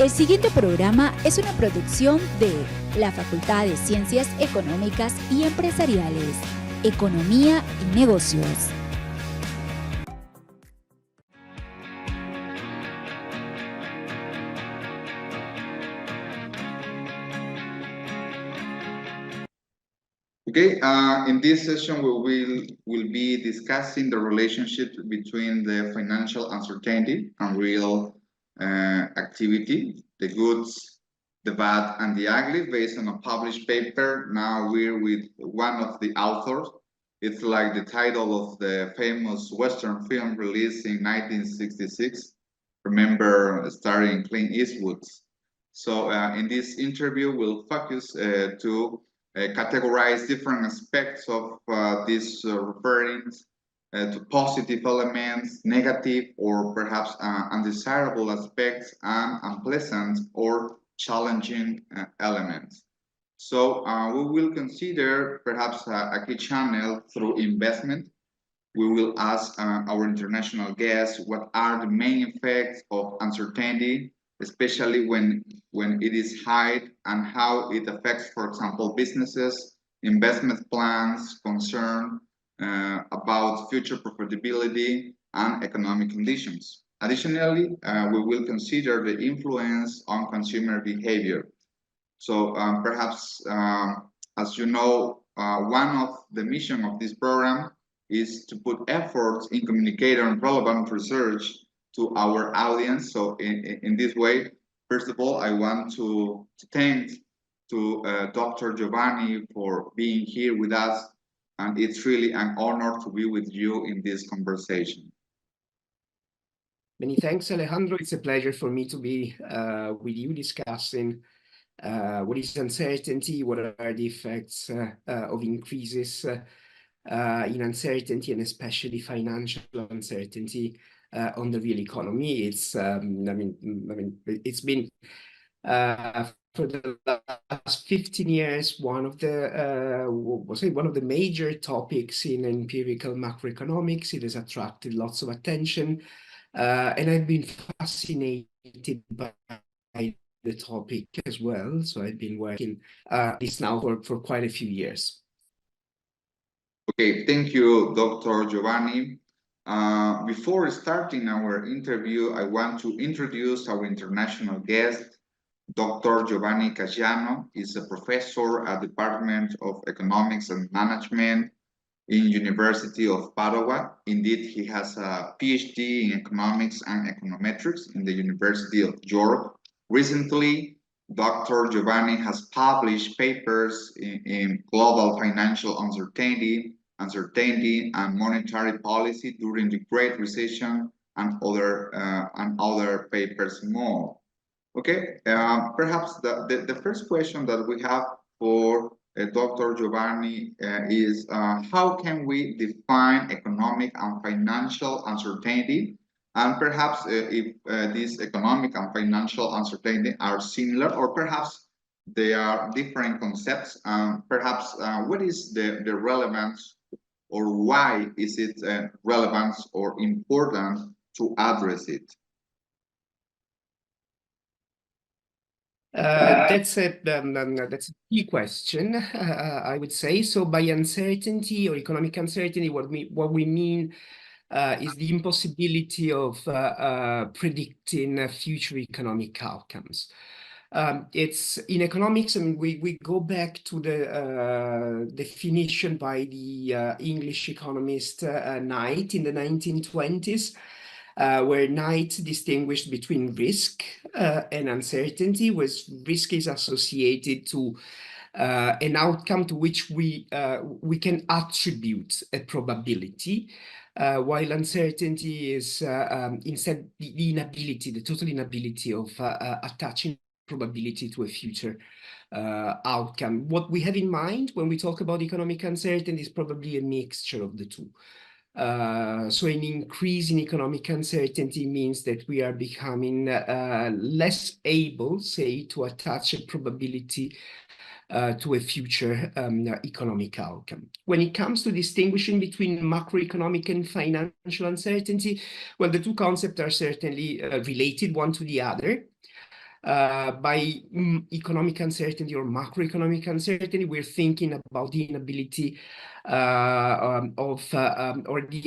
El siguiente programa es una producción de la Facultad de Ciencias Económicas y Empresariales, Economía y Negocios. Okay, in this session we'll be discussing the relationship between the financial uncertainty and real activity, the goods, the bad, and the ugly, based on a published paper. Now we're with one of the authors. It's like the title of the famous Western film released in 1966. Remember, starring Clint Eastwood. So in this interview, we'll focus to categorize different aspects of this referring to positive elements, negative or perhaps undesirable aspects, and unpleasant or challenging elements. So we will consider perhaps a key channel through investment. We will ask our international guests what are the main effects of uncertainty, especially when it is high, and how it affects, for example, businesses, investment plans, concern about future profitability and economic conditions. Additionally, we will consider the influence on consumer behavior. So perhaps, as you know, one of the mission of this program is to put efforts in communicating and relevant research to our audience. So in this way, first of all, I want to thank to Dr. Giovanni for being here with us. And it's really an honor to be with you in this conversation. Many thanks, Alejandro. It's a pleasure for me to be with you discussing what is uncertainty, what are the effects of increases in uncertainty, and especially financial uncertainty on the real economy. It's it's been for the last 15 years one of the major topics in empirical macroeconomics. It has attracted lots of attention, and I've been fascinated by the topic as well. So I've been working this now for quite a few years. Okay, thank you, Dr. Giovanni. Before starting our interview, I want to introduce our international guest. Dr. Giovanni Caggiano is a professor at the Department of Economics and Management in University of Padua. Indeed, he has a PhD in economics and econometrics in the University of York. Recently, Dr. Giovanni has published papers in global financial uncertainty and monetary policy during the Great Recession, and other papers more. Okay, perhaps the first question that we have for Dr. Giovanni is how can we define economic and financial uncertainty? And perhaps if these economic and financial uncertainty are similar, or perhaps they are different concepts. Perhaps what is the relevance, or why is it relevant or important to address it? That's a key question, I would say. So by uncertainty or economic uncertainty, what we mean is the impossibility of predicting future economic outcomes. It's in economics, and we go back to the definition by the English economist Knight in the 1920s. Where Knight distinguished between risk and uncertainty, where risk is associated to an outcome to which we can attribute a probability, while uncertainty is instead the total inability of attaching probability to a future outcome. What we have in mind when we talk about economic uncertainty is probably a mixture of the two. So an increase in economic uncertainty means that we are becoming less able, say, to attach a probability to a future economic outcome. When it comes to distinguishing between macroeconomic and financial uncertainty, well, the two concepts are certainly related one to the other. By economic uncertainty or macroeconomic uncertainty, we're thinking about the inability or the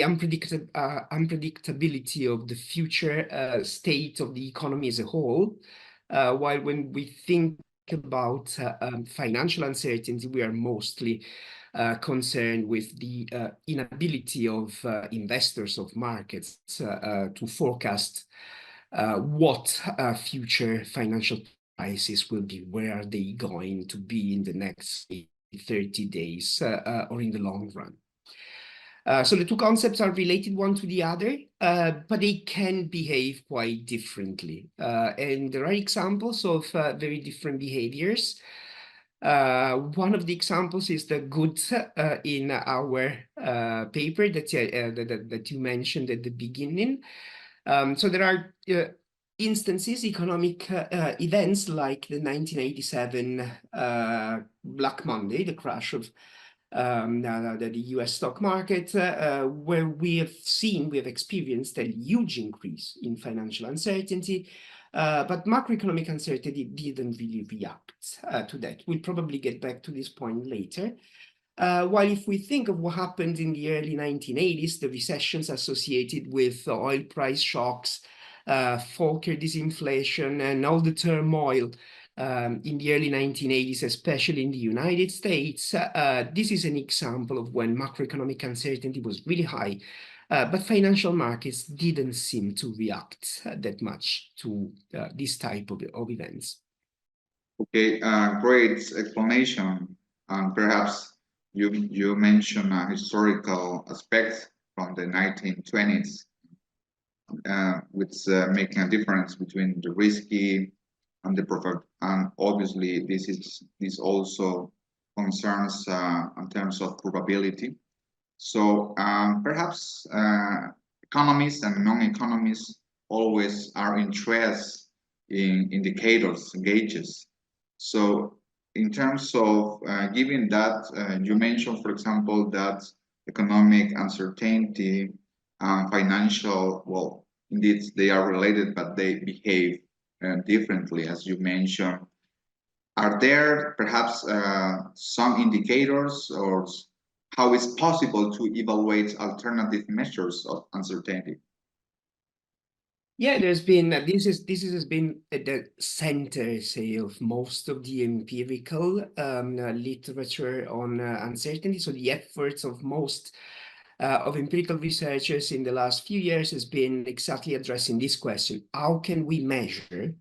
unpredictability of the future state of the economy as a whole. While when we think about financial uncertainty, we are mostly concerned with the inability of investors of markets to forecast what future financial prices will be, where are they going to be in the next 30 days or in the long run. So the two concepts are related one to the other, but they can behave quite differently. And there are examples of very different behaviors. One of the examples is the goods in our paper that you mentioned at the beginning. So there are instances, economic events like the 1987 Black Monday, the crash of the US stock market, where we have experienced a huge increase in financial uncertainty, but macroeconomic uncertainty didn't really react to that. We'll probably get back to this point later. While if we think of what happened in the early 1980s, the recessions associated with oil price shocks, Volcker disinflation, and all the turmoil in the early 1980s, especially in the United States, this is an example of when macroeconomic uncertainty was really high, but financial markets didn't seem to react that much to this type of events. Okay, great explanation. Perhaps you mentioned a historical aspect from the 1920s, which making a difference between the risky and the profit. And obviously, this also concerns in terms of probability. So perhaps economists and non-economists always are interested in indicators, gauges. So in terms of given that, you mentioned, for example, that economic uncertainty and financial, well, indeed they are related, but they behave differently, as you mentioned. Are there perhaps some indicators or how it's possible to evaluate alternative measures of uncertainty? Yeah, there's been this has been at the center, say, of most of the empirical literature on uncertainty. So the efforts of most of empirical researchers in the last few years has been exactly addressing this question: how can we measure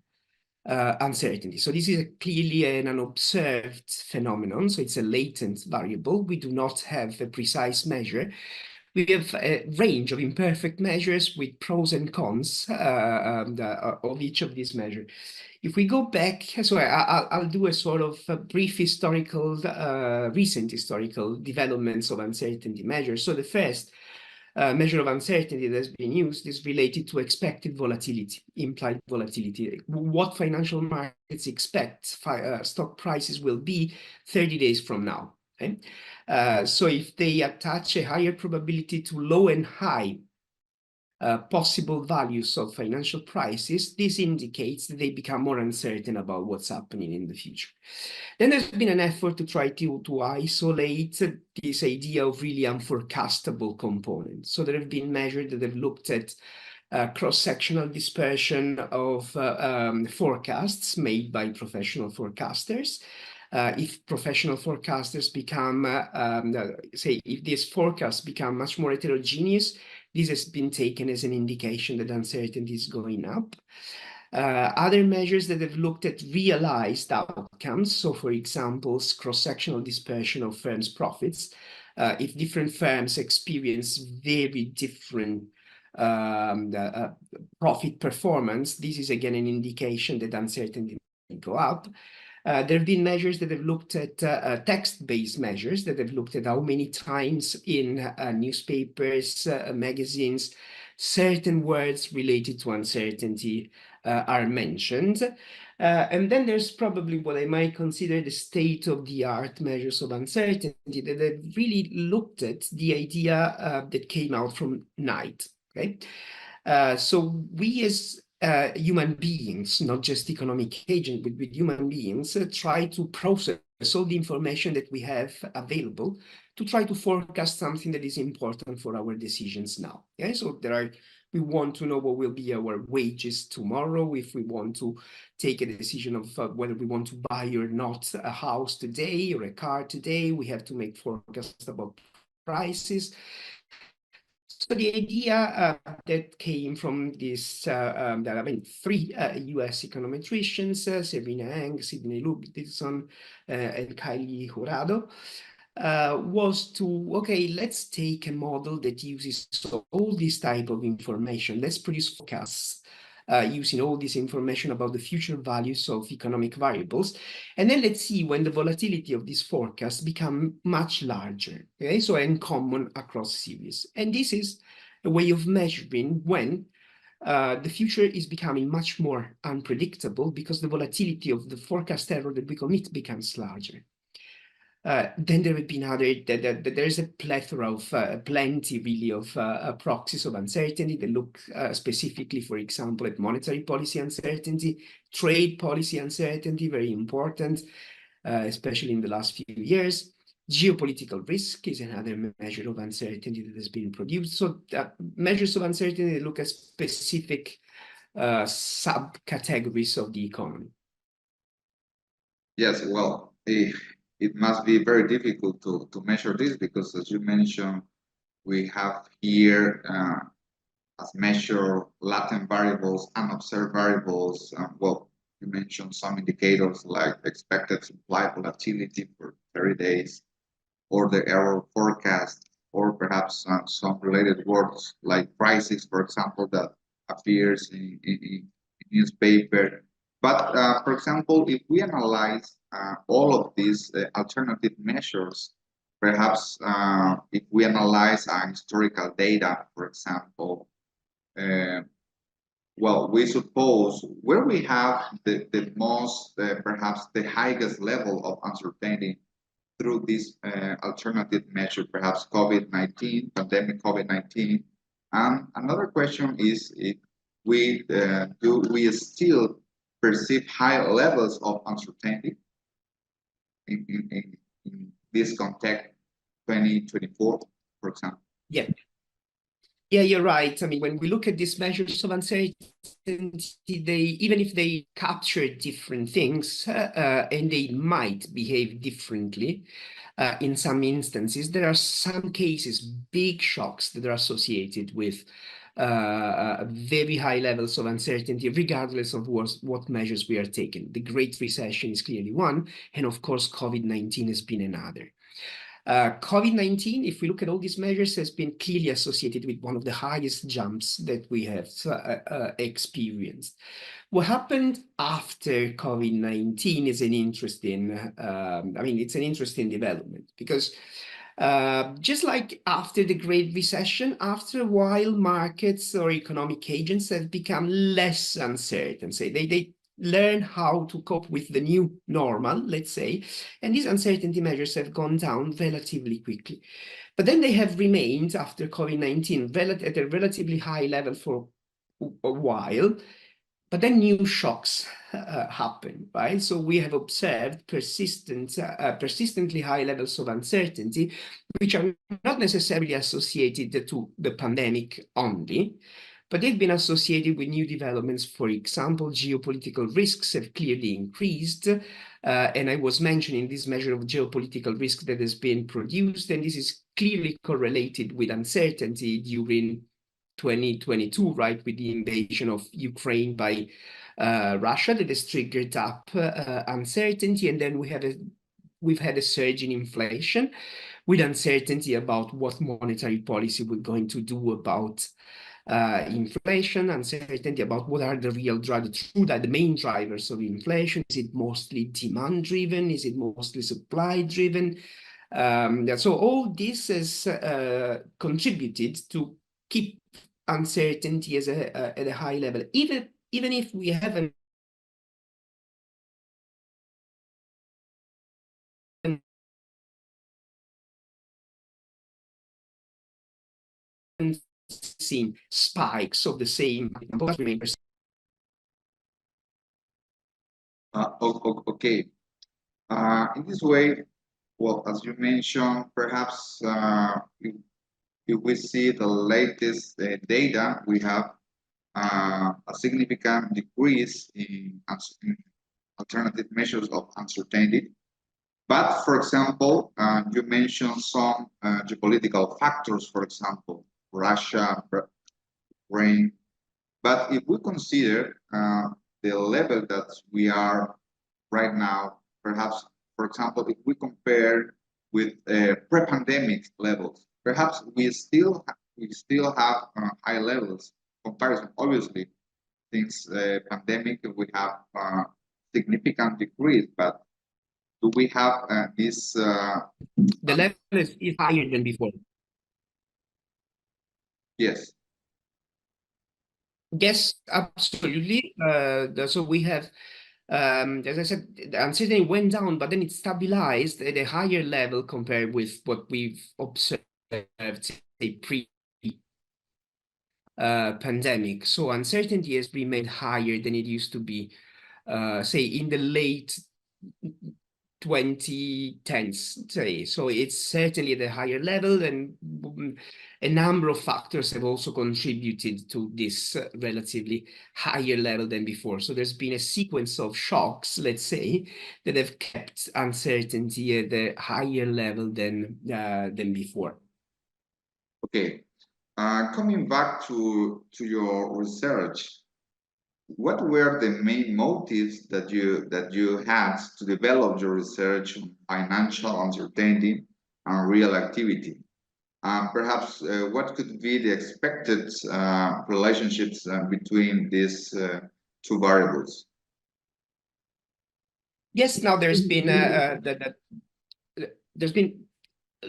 uncertainty? So this is clearly an unobserved phenomenon. So it's a latent variable. We do not have a precise measure. We have a range of imperfect measures with pros and cons of each of these measures. If we go back, so I'll do a sort of a brief historical, recent historical developments of uncertainty measures. So the first measure of uncertainty that has been used is related to expected volatility, implied volatility, what financial markets expect stock prices will be 30 days from now. Okay? So if they attach a higher probability to low and high possible values of financial prices, this indicates that they become more uncertain about what's happening in the future. Then there's been an effort to try to isolate this idea of really unforecastable components. So there have been measures that have looked at cross-sectional dispersion of forecasts made by professional forecasters. If professional forecasters become, say, if these forecasts become much more heterogeneous, this has been taken as an indication that uncertainty is going up. Other measures that have looked at realized outcomes, so for example, cross-sectional dispersion of firms' profits. If different firms experience very different profit performance, this is again an indication that uncertainty may go up. There have been measures that have looked at text-based measures that have looked at how many times in newspapers, magazines, certain words related to uncertainty are mentioned. And then there's probably what I might consider the state-of-the-art measures of uncertainty that have really looked at the idea that came out from Knight. Okay? So we as human beings, not just economic agents, but with human beings, try to process all the information that we have available to try to forecast something that is important for our decisions now. Yeah, so we want to know what will be our wages tomorrow, if we want to take a decision of whether we want to buy or not a house today or a car today. We have to make forecasts about prices. So the idea that came from this, three US econometricians, Sabrina Eng, Sidney Lupton, and Kylie Jurado, was to, okay, let's take a model that uses all this type of information. Let's produce forecasts using all this information about the future values of economic variables. And then let's see when the volatility of these forecasts become much larger, okay? So uncommon across series. And this is a way of measuring when the future is becoming much more unpredictable because the volatility of the forecast error that we commit becomes larger. Then there have been there's a plethora of, plenty really of proxies of uncertainty that look specifically, for example, at monetary policy uncertainty, trade policy uncertainty, very important, especially in the last few years. Geopolitical risk is another measure of uncertainty that has been produced. So measures of uncertainty look at specific subcategories of the economy. Yes, well, it must be very difficult to measure this because, as you mentioned, we have here as measure latent variables, unobserved variables. Well, you mentioned some indicators like expected supply volatility for 30 days, or the error forecast, or perhaps some related words like prices, for example, that appears in newspaper. But for example, if we analyze all of these alternative measures, perhaps if we analyze historical data, for example, well, we suppose where we have the most, perhaps the highest level of uncertainty through this alternative measure, perhaps COVID-19, pandemic COVID-19. And another question is if do we still perceive high levels of uncertainty in this context, 2024, for example? Yeah. Yeah, you're right. I mean, when we look at these measures of uncertainty, even if they capture different things and they might behave differently in some instances, there are some cases, big shocks that are associated with very high levels of uncertainty, regardless of what measures we are taking. The Great Recession is clearly one, and of course, COVID-19 has been another. COVID-19, if we look at all these measures, has been clearly associated with one of the highest jumps that we have experienced. What happened after COVID-19 is an interesting, it's an interesting development because just like after the Great Recession, after a while, markets or economic agents have become less uncertain. Say they learn how to cope with the new normal, let's say, and these uncertainty measures have gone down relatively quickly. But then they have remained after COVID-19 at a relatively high level for a while, but then new shocks happen, right? So we have observed persistently high levels of uncertainty, which are not necessarily associated to the pandemic only, but they've been associated with new developments. For example, geopolitical risks have clearly increased. And I was mentioning this measure of geopolitical risk that has been produced, and this is clearly correlated with uncertainty during 2022, right, with the invasion of Ukraine by Russia that has triggered up uncertainty. And then we've had a surge in inflation with uncertainty about what monetary policy we're going to do about inflation, uncertainty about what are the real the main drivers of inflation. Is it mostly demand driven? Is it mostly supply driven? So all this has contributed to keep uncertainty as at a high level, even if we haven't seen spikes of the same, Okay. In this way, well, as you mentioned, perhaps if we see the latest data, we have a significant decrease in alternative measures of uncertainty. But for example, you mentioned some geopolitical factors, for example, Russia, Ukraine. But if we consider the level that we are right now, perhaps, for example, if we compare with pre-pandemic levels, perhaps we still have high levels comparison. Obviously, since the pandemic, we have significant decrease, but do we have this? The level is higher than before. Yes. Yes, absolutely. So we have, as I said, the uncertainty went down, but then it stabilized at a higher level compared with what we've observed, say, pre-pandemic. So uncertainty has remained higher than it used to be, say, in the late 2010s, say. So it's certainly at a higher level, and a number of factors have also contributed to this relatively higher level than before. So there's been a sequence of shocks, let's say, that have kept uncertainty at a higher level than before. Okay. Coming back to your research, what were the main motives that you had to develop your research on financial uncertainty and real activity? Perhaps what could be the expected relationships between these two variables? Yes, now there's been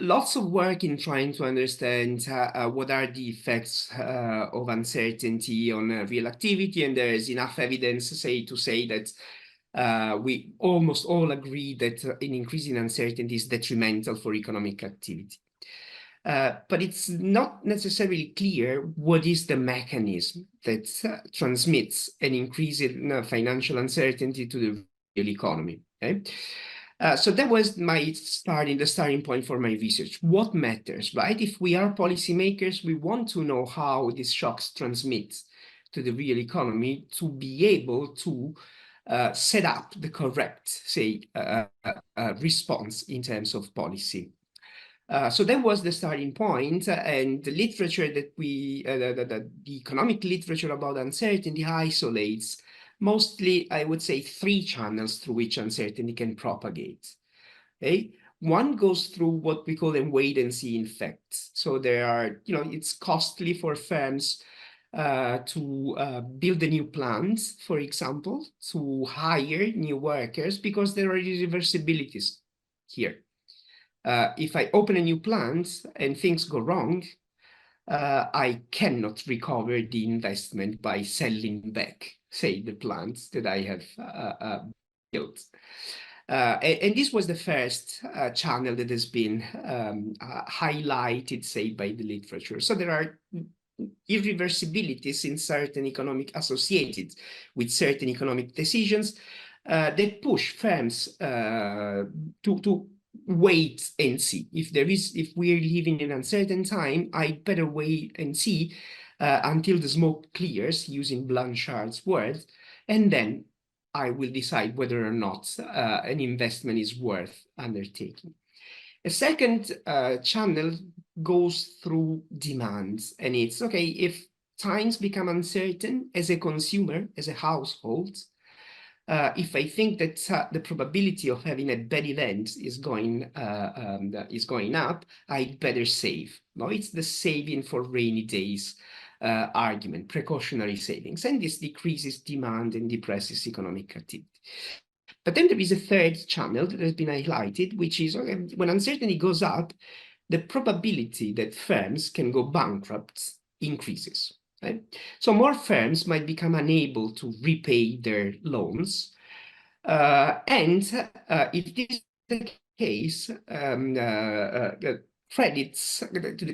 lots of work in trying to understand what are the effects of uncertainty on real activity, and there is enough evidence to say that we almost all agree that an increase in uncertainty is detrimental for economic activity. But it's not necessarily clear what is the mechanism that transmits an increase in financial uncertainty to the real economy. Okay? So that was the starting point for my research. What matters, right? If we are policymakers, we want to know how these shocks transmit to the real economy to be able to set up the correct, say, response in terms of policy. So that was the starting point, and the literature that the economic literature about uncertainty isolates mostly, I would say, three channels through which uncertainty can propagate. Okay? One goes through what we call a wait-and-see effect. So there are, it's costly for firms to build a new plant, for example, to hire new workers, because there are irreversibilities here. If I open a new plant and things go wrong, I cannot recover the investment by selling back, say, the plants that I have built. And this was the first channel that has been highlighted, say, by the literature. So there are irreversibilities in certain associated with certain economic decisions that push firms to wait and see. If we're living in an uncertain time, I'd better wait and see until the smoke clears, using Blanchard's words, and then I will decide whether or not an investment is worth undertaking. A second channel goes through demands, and it's okay, if times become uncertain as a consumer, as a household, if I think that the probability of having a bad event is going up, I'd better save. No, it's the saving for rainy days argument, precautionary savings, and this decreases demand and depresses economic activity. But then there is a third channel that has been highlighted, which is, okay, when uncertainty goes up, the probability that firms can go bankrupt increases. Right? So more firms might become unable to repay their loans. And if this is the case, the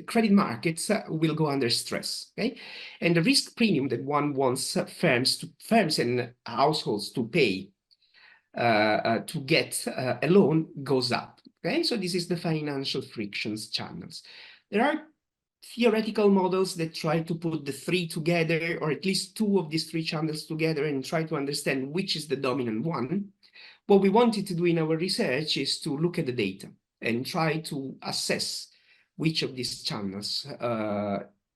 credit markets will go under stress. Okay? And the risk premium that one wants firms and households to pay to get a loan goes up. Okay, so this is the financial frictions channels. There are theoretical models that try to put the three together, or at least two of these three channels together, and try to understand which is the dominant one. What we wanted to do in our research is to look at the data and try to assess which of these channels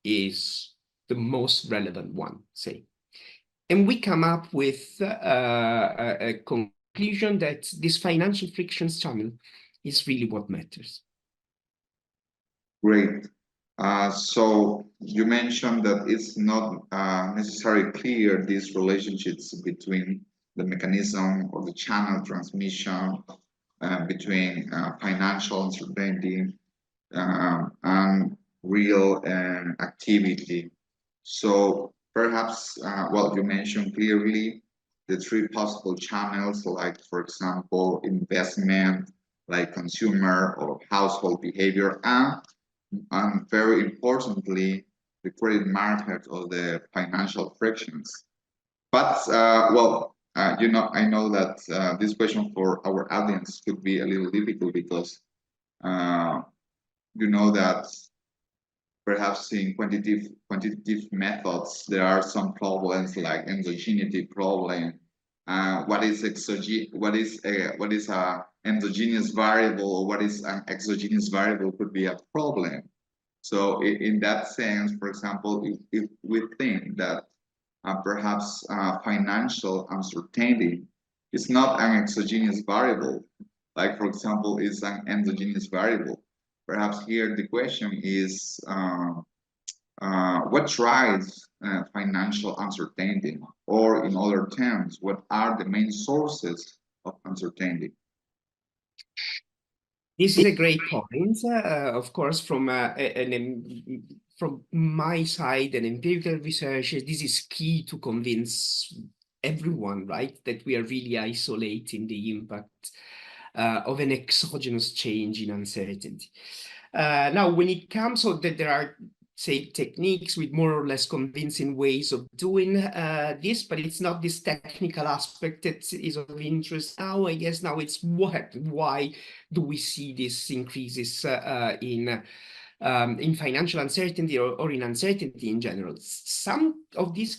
is the most relevant one, say. And we come up with a conclusion that this financial frictions channel is really what matters. Great. So you mentioned that it's not necessarily clear these relationships between the mechanism of the channel transmission between financial uncertainty and real activity. So perhaps, well, you mentioned clearly the three possible channels, like, for example, investment, like consumer or household behavior, and very importantly, the credit market or the financial frictions. But, well, you know, I know that this question for our audience could be a little difficult because you know that perhaps in quantitative methods, there are some problems like endogeneity problem. What is a endogenous variable, or what is an exogenous variable could be a problem. So in that sense, for example, if we think that perhaps financial uncertainty is not an exogenous variable, like, for example, is an endogenous variable. Perhaps here the question is, what drives financial uncertainty? Or in other terms, what are the main sources of uncertainty? This is a great point. Of course, from my side and empirical research, this is key to convince everyone, right, that we are really isolating the impact of an exogenous change in uncertainty. Now, when it comes to that, there are, say, techniques with more or less convincing ways of doing this, but it's not this technical aspect that is of interest now. I guess now it's why do we see these increases in financial uncertainty or in uncertainty in general. Some of these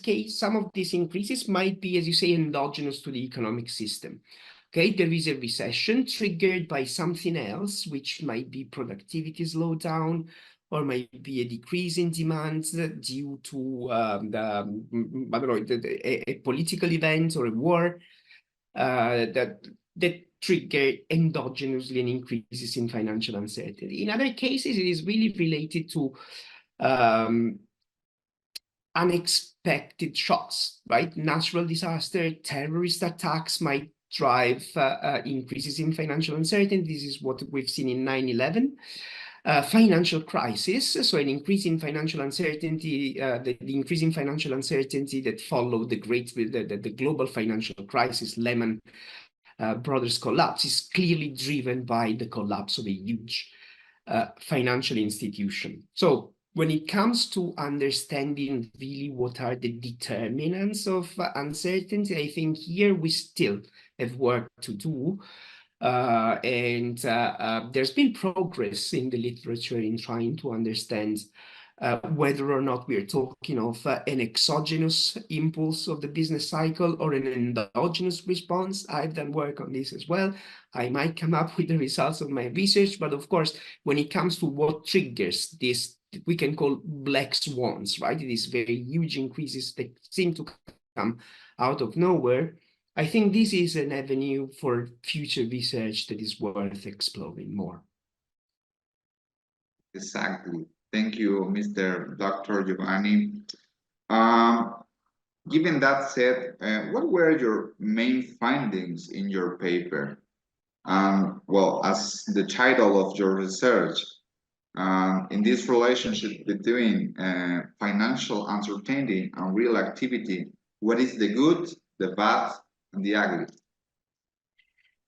increases might be, as you say, endogenous to the economic system. Okay, there is a recession triggered by something else, which might be productivity slowdown, or might be a decrease in demand due to I don't know, a political event or a war that trigger endogenously and increases in financial uncertainty. In other cases, it is really related to unexpected shocks, right? Natural disaster, terrorist attacks might drive increases in financial uncertainty. This is what we've seen in 9/11. Financial crisis, so an increase in financial uncertainty, the increase in financial uncertainty that followed the global financial crisis, Lehman Brothers collapse, is clearly driven by the collapse of a huge financial institution. So when it comes to understanding really what are the determinants of uncertainty, I think here we still have work to do. And there's been progress in the literature in trying to understand whether or not we're talking of an exogenous impulse of the business cycle or an endogenous response. I've done work on this as well. I might come up with the results of my research, but of course, when it comes to what triggers this, we can call black swans, right? These very huge increases that seem to come out of nowhere. I think this is an avenue for future research that is worth exploring more. Exactly. Thank you, Mr. Dr. Giovanni. Given that said, what were your main findings in your paper? Well, as the title of your research, in this relationship between financial uncertainty and real activity, what is the good, the bad, and the ugly?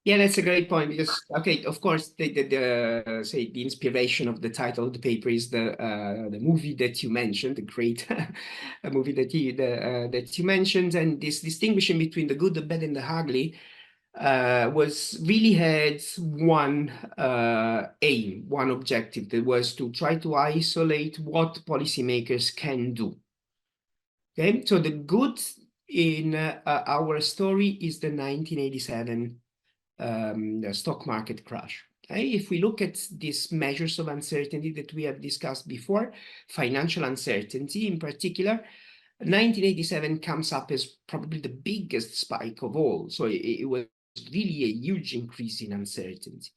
Yeah, that's a great point because, okay, of course, the inspiration of the title of the paper is the movie that you mentioned, the great movie that you mentioned, and this distinguishing between the good, the bad, and the ugly. really had one aim, one objective, that was to try to isolate what policymakers can do. Okay, so the good in our story is the 1987 the stock market crash. Okay? If we look at these measures of uncertainty that we have discussed before, financial uncertainty in particular, 1987 comes up as probably the biggest spike of all. So it was really a huge increase in uncertainty.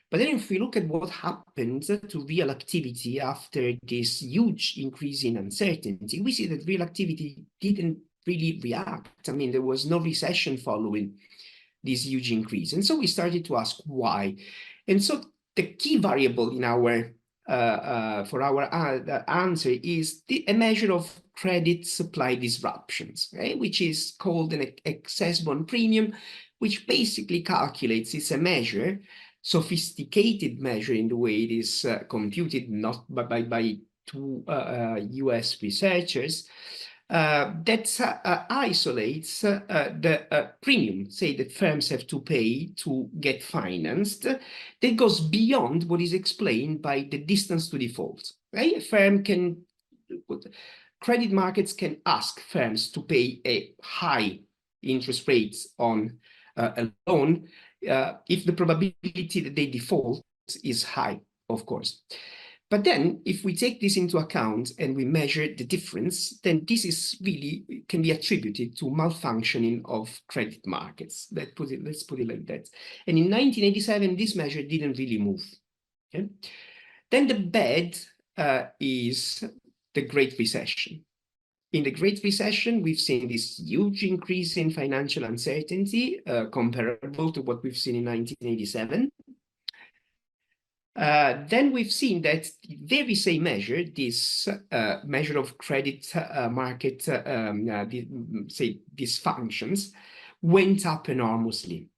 But then if we look at what happened to real activity after this huge increase in uncertainty, we see that real activity didn't really react. I mean, there was no recession following this huge increase. And so we started to ask why. And so the key variable in our for our answer is a measure of credit supply disruptions, right? Which is called an excess bond premium, which basically calculates, it's a measure, sophisticated measure in the way it is computed, not by two US researchers, that isolates the premium, say, that firms have to pay to get financed, that goes beyond what is explained by the distance to default. Right? A firm can, credit markets can ask firms to pay a high interest rates on a loan if the probability that they default is high, of course. But then if we take this into account and we measure the difference, then this is really can be attributed to malfunctioning of credit markets. Let's put it like that. And in 1987, this measure didn't really move. Okay? Then the bad is the Great Recession. In the Great Recession, we've seen this huge increase in financial uncertainty comparable to what we've seen in 1987. Then we've seen that the very same measure, this measure of credit market, say, dysfunctions, went up enormously.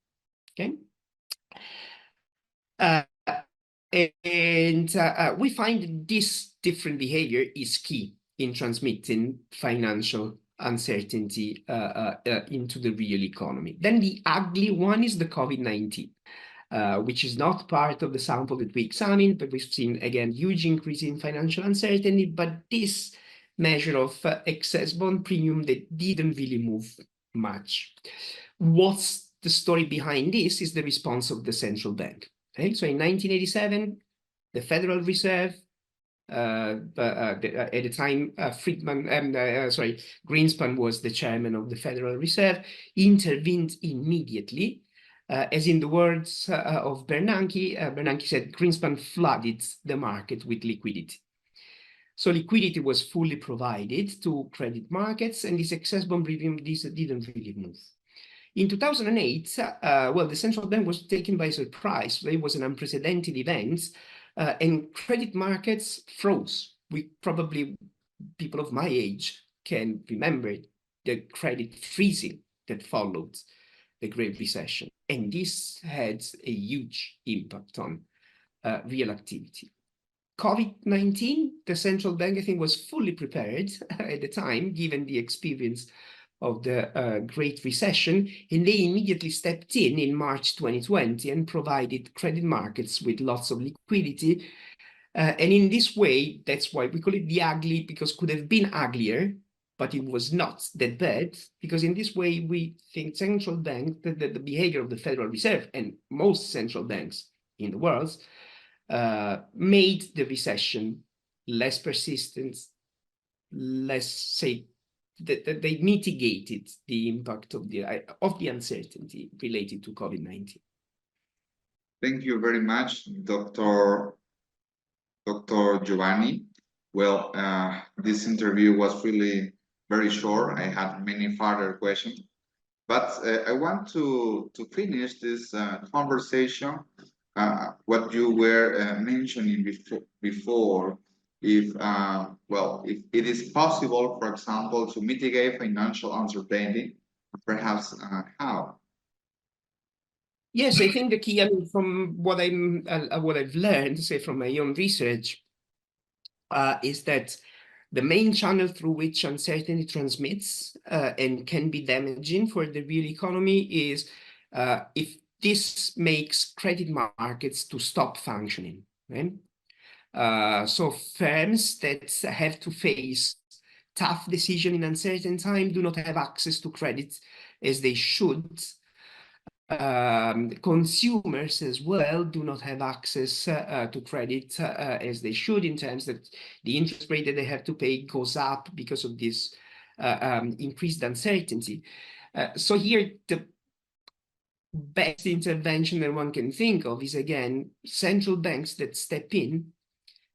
Okay, and we find this different behavior is key in transmitting financial uncertainty into the real economy. Then the ugly one is the COVID-19. Which is not part of the sample that we examined, but we've seen, again, huge increase in financial uncertainty, but this measure of excess bond premium that didn't really move much. What's the story behind this is the response of the central bank. Okay? So in 1987, the Federal Reserve, at the time, Greenspan was the chairman of the Federal Reserve, intervened immediately. As in the words of Bernanke, Bernanke said Greenspan flooded the market with liquidity. So liquidity was fully provided to credit markets, and this excess bond premium didn't really move. In 2008, well, the central bank was taken by surprise. It was an unprecedented event, and credit markets froze. We probably, people of my age, can remember the credit freezing that followed the Great Recession. And this had a huge impact on real activity. COVID-19, the central bank, I think, was fully prepared at the time, given the experience of the Great Recession, and they immediately stepped in March 2020 and provided credit markets with lots of liquidity. And in this way, that's why we call it the ugly, because it could have been uglier, but it was not that bad, because in this way, we think central bank, the behavior of the Federal Reserve and most central banks in the world made the recession less persistent, less, say, that they mitigated the impact of the uncertainty related to COVID-19. Thank you very much, Dr. Giovanni. Well, this interview was really very short. I had many further questions, but I want to finish this conversation. What you were mentioning before, if if it is possible, for example, to mitigate financial uncertainty, perhaps how? Yes, I think the key, I mean, from what I've learned, say, from my own research, is that the main channel through which uncertainty transmits and can be damaging for the real economy is if this makes credit markets to stop functioning, right? So firms that have to face tough decision in uncertain time do not have access to credit as they should. Consumers as well do not have access to credit as they should, in terms that the interest rate that they have to pay goes up because of this increased uncertainty. So here, the best intervention that one can think of is, again, central banks that step in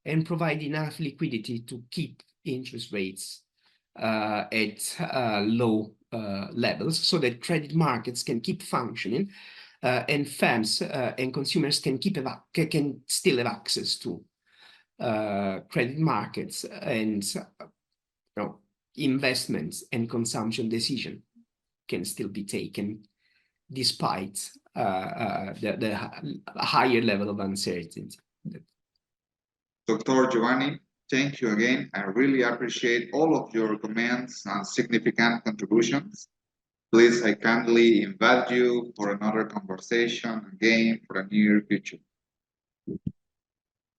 and provide enough liquidity to keep interest rates at low levels, so that credit markets can keep functioning, and firms and consumers can still have access to credit markets, and investments and consumption decision can still be taken despite the higher level of uncertainty. Dr. Giovanni, thank you again. I really appreciate all of your comments and significant contributions. Please, I kindly invite you for another conversation again for the near future.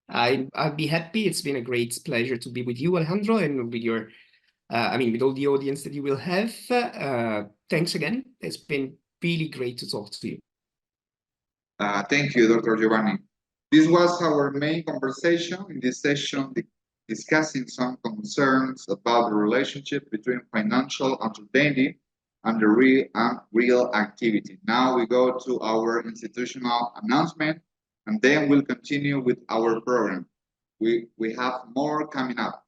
I'd be happy. It's been a great pleasure to be with you, Alejandro, and with your, with all the audience that you will have. Thanks again. It's been really great to talk to you. Thank you, Dr. Giovanni. This was our main conversation in this session, discussing some concerns about the relationship between financial uncertainty and the real activity. Now we go to our institutional announcement, and then we'll continue with our program. We have more coming up.